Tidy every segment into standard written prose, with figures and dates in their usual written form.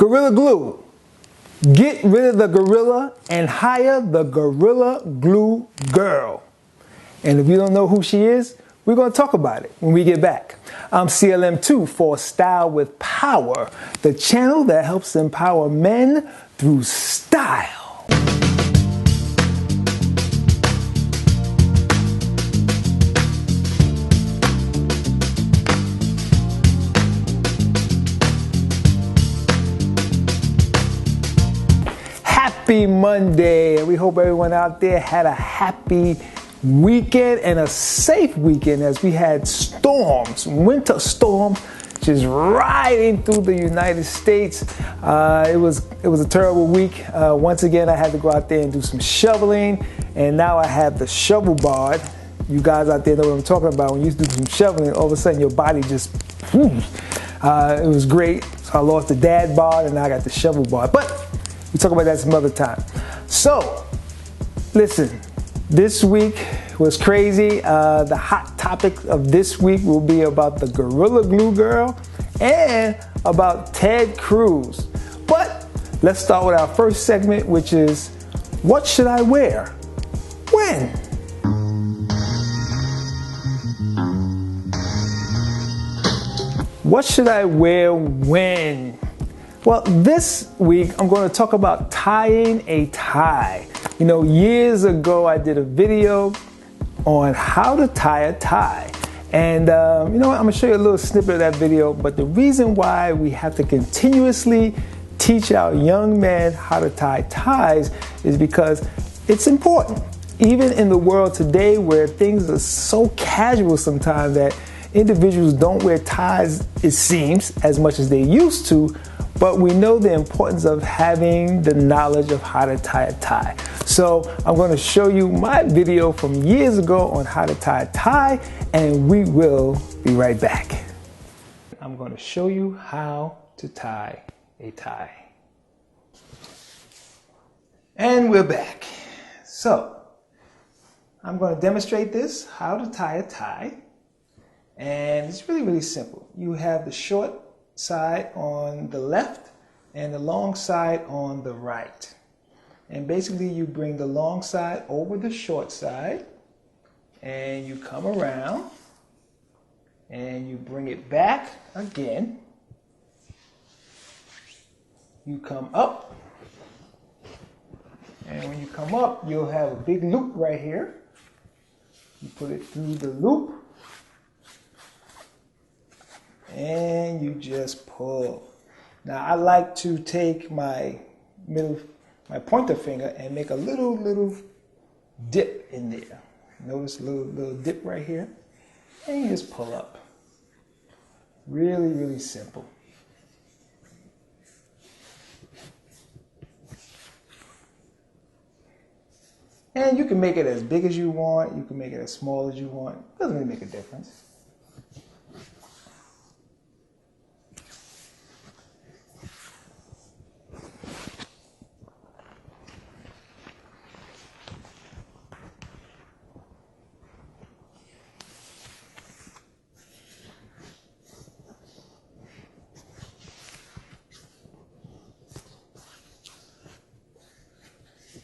Gorilla Glue. Get rid of the gorilla and hire the Gorilla Glue Girl. And if you don't know who she is, we're going to talk about it when we get back. I'm CLM II for Style with Power, the channel that helps empower men through style. Happy Monday. We hope everyone out there had a happy weekend and a safe weekend as we had storms, winter storm, just riding through the United States. It was a terrible week. Once again, I had to go out there and do some shoveling, and now I have the shovel board. You guys out there know what I'm talking about. When you do some shoveling, all of a sudden your body just, it was great. So I lost the dad board and now I got the shovel board. But we'll talk about that some other time. So, listen. This week was crazy. The hot topic of this week will be about the Gorilla Glue Girl and about Ted Cruz. But let's start with our first segment, which is, what should I wear? When? What should I wear when? Well, this week I'm going to talk about tying a tie. You know, years ago I did a video on how to tie a tie. And you know what, I'm going to show you a little snippet of that video. But the reason why we have to continuously teach our young men how to tie ties is because it's important. Even in the world today where things are so casual sometimes that individuals don't wear ties, it seems, as much as they used to. But we know the importance of having the knowledge of how to tie a tie. So I'm going to show you my video from years ago on how to tie a tie, and we will be right back. I'm going to show you how to tie a tie. And we're back. So I'm going to demonstrate this, how to tie a tie. And it's really, really simple. You have the short side on the left and the long side on the right. And basically you bring the long side over the short side and you come around and you bring it back again. You come up, and when you come up you'll have a big loop right here. You put it through the loop and you just pull. Now I like to take my pointer finger and make a little dip in there. Notice a little dip right here, and you just pull up. Really, really simple. And you can make it as big as you want. You can make it as small as you want. Doesn't really make a difference.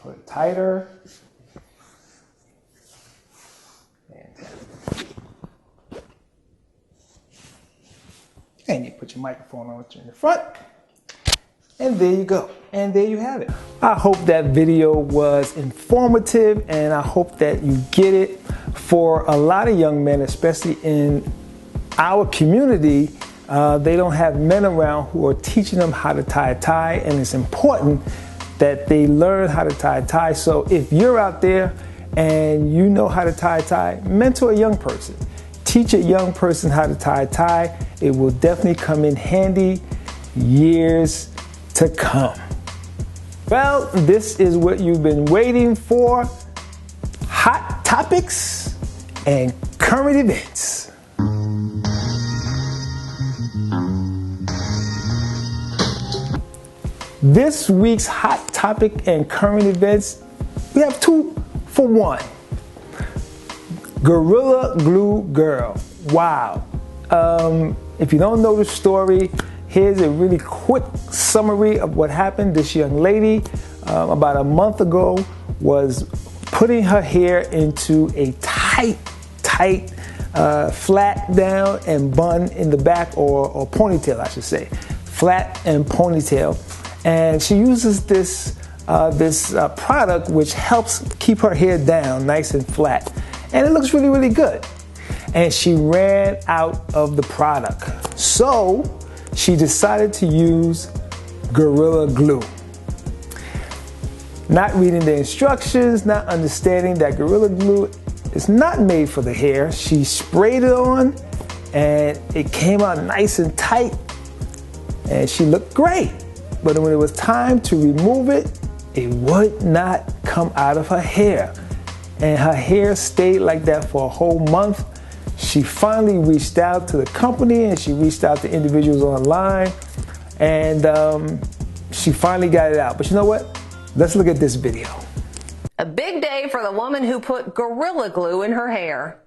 Put it tighter. And you put your microphone on in the front. And there you go. And there you have it. I hope that video was informative, and I hope that you get it. For a lot of young men, especially in our community, they don't have men around who are teaching them how to tie a tie, and it's important that they learn how to tie a tie. So if you're out there and you know how to tie a tie, mentor a young person. Teach a young person how to tie a tie. It will definitely come in handy years to come. Well, this is what you've been waiting for. Hot topics and current events. This week's hot topic and current events, we have 2 for 1. Gorilla Glue Girl. Wow. If you don't know the story, Here's a really quick summary of what happened. This young lady, about a month ago, was putting her hair into a tight, flat down and bun in the back, or ponytail, I should say. Flat and ponytail. And she uses this product which helps keep her hair down nice and flat. And it looks really, really good. And she ran out of the product. So she decided to use Gorilla Glue. Not reading the instructions, not understanding that Gorilla Glue is not made for the hair. She sprayed it on and it came out nice and tight and she looked great. But when it was time to remove it, it would not come out of her hair. And her hair stayed like that for a whole month. She finally reached out to the company and she reached out to individuals online and she finally got it out. But you know what? Let's look at this video. A big day for the woman who put Gorilla Glue in her hair.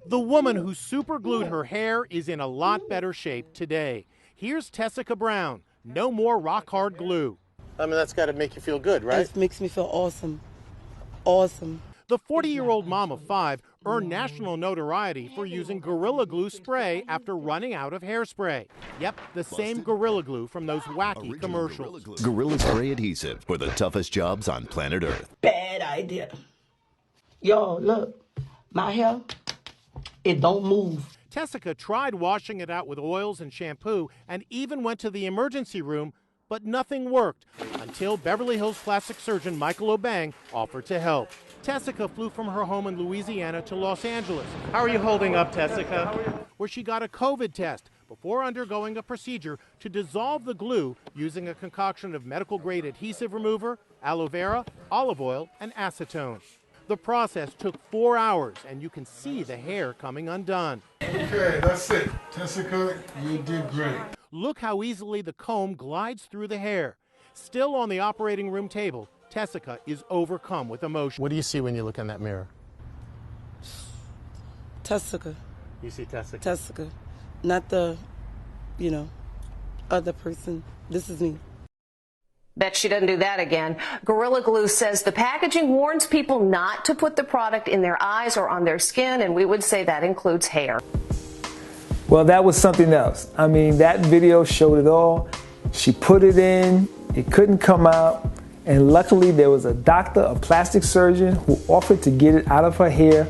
The woman who super glued her hair is in a lot better shape today. Here's Tessica Brown. No more rock hard glue. I mean, that's got to make you feel good, right? It makes me feel awesome. Awesome. The 40-year-old mom of 5 earned national notoriety for using Gorilla Glue spray after running out of hairspray. Yep, the same Gorilla Glue from those wacky commercials. Gorilla Spray adhesive for the toughest jobs on planet Earth. Bad idea. Yo, look, my hair, it don't move. Tessica tried washing it out with oils and shampoo and even went to the emergency room, but nothing worked until Beverly Hills plastic surgeon Michael Obang offered to help. Tessica flew from her home in Louisiana to Los Angeles. How are you holding up, Tessica? Where she got a COVID test before undergoing a procedure to dissolve the glue using a concoction of medical-grade adhesive remover, aloe vera, olive oil, and acetone. The process took 4 hours, and you can see the hair coming undone. Okay, that's it. Tessica, you did great. Look how easily the comb glides through the hair. Still on the operating room table, Tessica is overcome with emotion. What do you see when you look in that mirror? Tessica. You see Tessica? Tessica. Not the, other person. This is me. Bet she doesn't do that again. Gorilla Glue says the packaging warns people not to put the product in their eyes or on their skin, and we would say that includes hair. Well, that was something else. I mean, that video showed it all. She put it in, it couldn't come out, and luckily there was a doctor, a plastic surgeon, who offered to get it out of her hair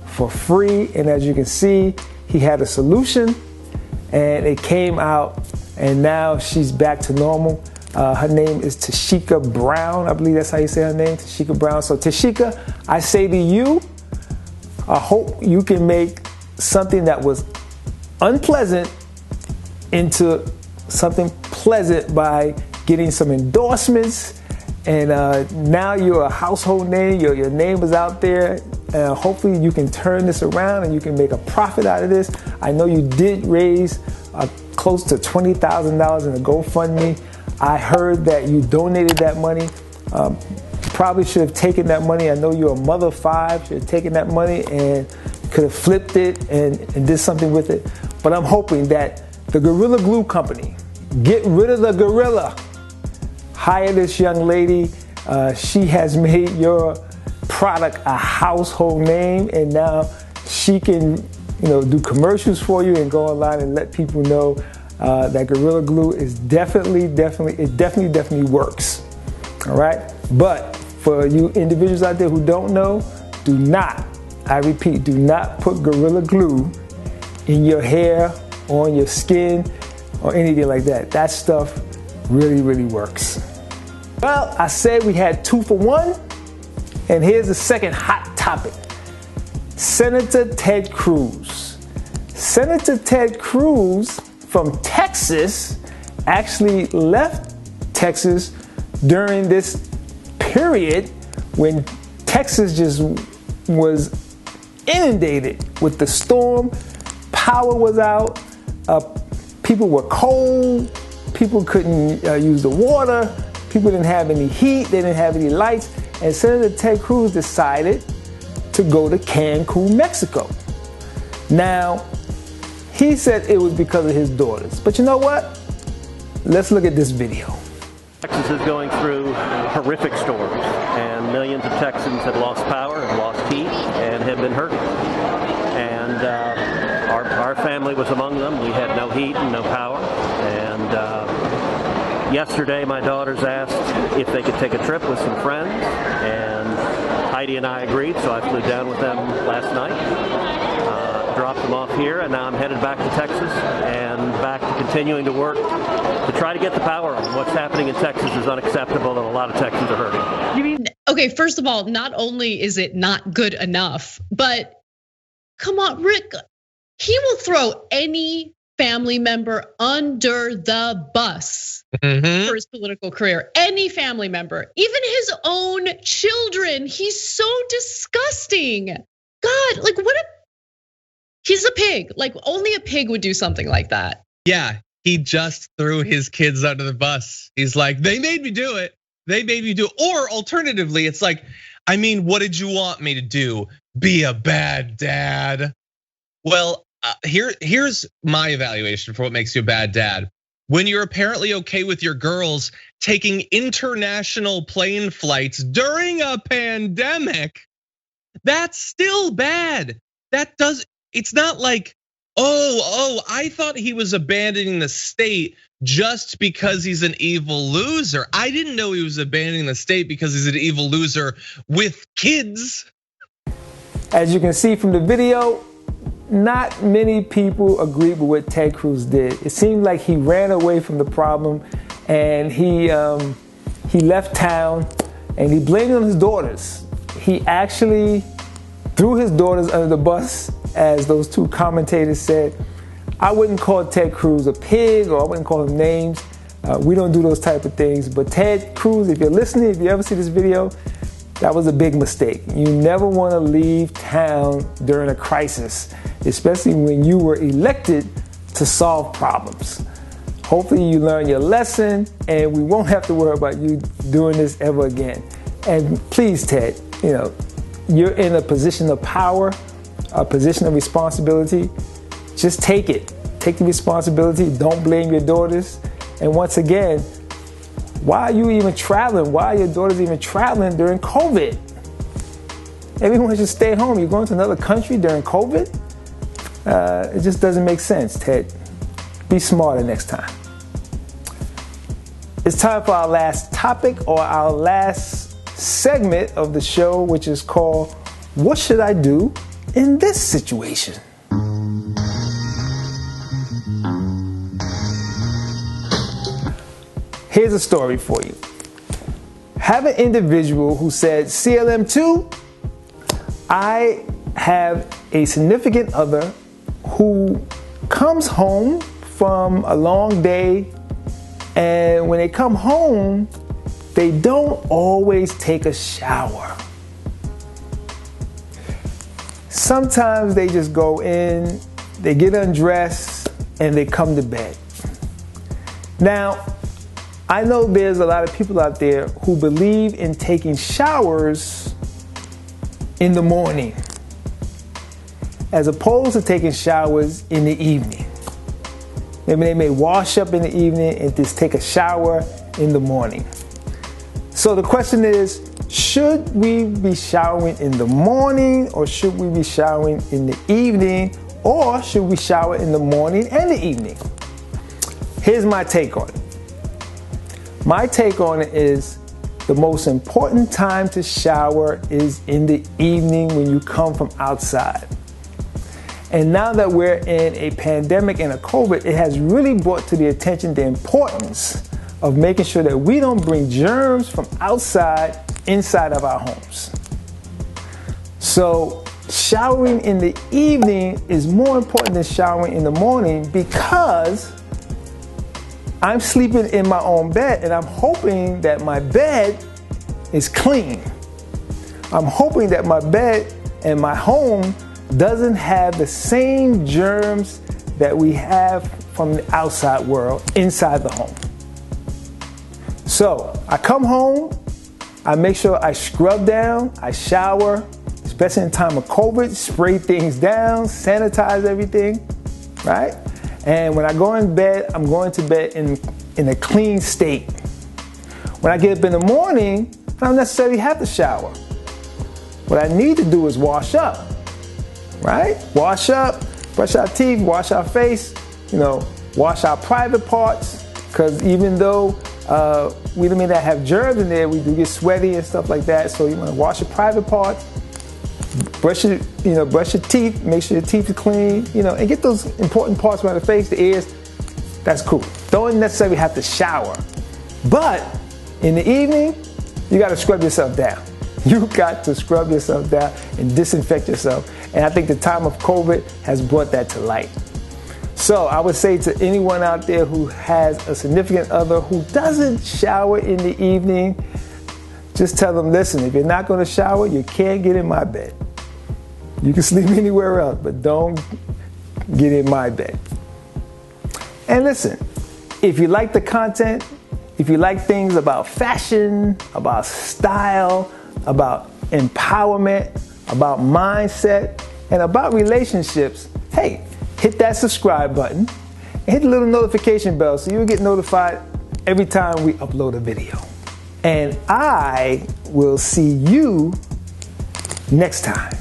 for free. And as you can see, he had a solution and it came out, and now she's back to normal. Her name is Tashika Brown. I believe that's how you say her name, Tashika Brown. So Tashika, I say to you, I hope you can make something that was unpleasant into something pleasant by getting some endorsements. And now you're a household name, your name is out there. Hopefully you can turn this around and you can make a profit out of this. I know you did raise close to $20,000 in a GoFundMe. I heard that you donated that money. Probably should have taken that money. I know you're a mother of 5. Should have taken that money and could have flipped it and did something with it. But I'm hoping that the Gorilla Glue Company, get rid of the gorilla. Hire this young lady. She has made your product a household name, and now she can, do commercials for you and go online and let people know that Gorilla Glue is definitely works. All right. But for you individuals out there who don't know, do not, I repeat, do not put Gorilla Glue in your hair, or on your skin, or anything like that. That stuff really, really works. Well, I said we had 2 for 1, and here's the second hot topic. Senator Ted Cruz. Senator Ted Cruz from Texas actually left Texas during this period when Texas just was inundated with the storm. Power was out, people were cold, people couldn't use the water, people didn't have any heat, they didn't have any lights, and Senator Ted Cruz decided to go to Cancun, Mexico. Now, he said it was because of his daughters, but you know what? let's look at this video. Texas is going through horrific storms, and millions of Texans have lost power and lost heat and have been hurting. And our family was among them. We had no heat and no power. And yesterday, my daughters asked if they could take a trip with some friends, and Heidi and I agreed, so I flew down with them last night, dropped them off here, and now I'm headed back to Texas and back to continuing to work to try to get the power on. What's happening in Texas is unacceptable, and a lot of Texans are hurting. You mean, okay, first of all, not only is it not good enough, but come on, Rick, he will throw any family member under the bus for his political career. Any family member, even his own children. He's so disgusting. God, like he's a pig. Like only a pig would do something like that. Yeah, he just threw his kids under the bus. He's like, they made me do it. They made me do it. Or alternatively, it's like, I mean, what did you want me to do? Be a bad dad? Well, here's my evaluation for what makes you a bad dad. When you're apparently okay with your girls taking international plane flights during a pandemic, that's still bad. It's not like, oh, I thought he was abandoning the state just because he's an evil loser. I didn't know he was abandoning the state because he's an evil loser with kids. As you can see from the video, not many people agreed with what Ted Cruz did. It seemed like he ran away from the problem, and he left town, and he blamed it on his daughters. He actually threw his daughters under the bus, as those two commentators said. I wouldn't call Ted Cruz a pig, or I wouldn't call him names. We don't do those type of things. But Ted Cruz, if you're listening, if you ever see this video, that was a big mistake. You never want to leave town during a crisis, especially when you were elected to solve problems. Hopefully you learn your lesson, and we won't have to worry about you doing this ever again. And please, Ted, you're in a position of power, a position of responsibility. Just take it. Take the responsibility. Don't blame your daughters. And once again, why are you even traveling? Why are your daughters even traveling during COVID? Everyone should stay home. You're going to another country during COVID? It just doesn't make sense, Ted. Be smarter next time. It's time for our last topic, or our last segment of the show, which is called, What Should I Do in This Situation? Here's a story for you. Have an individual who said, CLM II, I have a significant other who comes home from a long day, and when they come home, they don't always take a shower. Sometimes they just go in, they get undressed, and they come to bed. Now, I know there's a lot of people out there who believe in taking showers in the morning, as opposed to taking showers in the evening. Maybe they may wash up in the evening and just take a shower in the morning. So the question is, should we be showering in the morning, or should we be showering in the evening, or should we shower in the morning and the evening? Here's my take on it. My take on it is the most important time to shower is in the evening when you come from outside. And now that we're in a pandemic and a COVID, it has really brought to the attention the importance of making sure that we don't bring germs from outside inside of our homes. So showering in the evening is more important than showering in the morning, because I'm sleeping in my own bed, and I'm hoping that my bed is clean. I'm hoping that my bed and my home doesn't have the same germs that we have from the outside world inside the home. So I come home, I make sure I scrub down, I shower, especially in time of COVID, spray things down, sanitize everything, right? And when I go in bed, I'm going to bed in in a clean state. When I get up in the morning, I don't necessarily have to shower. What I need to do is wash up, right? Wash up, brush our teeth, wash our face, wash our private parts, because even though we may not have germs in there, we do get sweaty and stuff like that. So you want to wash your private parts, brush your teeth, make sure your teeth are clean, and get those important parts around the face, the ears. That's cool. Don't necessarily have to shower. But in the evening, you got to scrub yourself down. You got to scrub yourself down and disinfect yourself. And I think the time of COVID has brought that to light. So I would say to anyone out there who has a significant other who doesn't shower in the evening, just tell them, listen, if you're not going to shower, you can't get in my bed. You can sleep anywhere else, but don't get in my bed. And listen, if you like the content, if you like things about fashion, about style, about empowerment, about mindset, and about relationships, hey, hit that subscribe button and hit the little notification bell so you'll get notified every time we upload a video. And I will see you next time.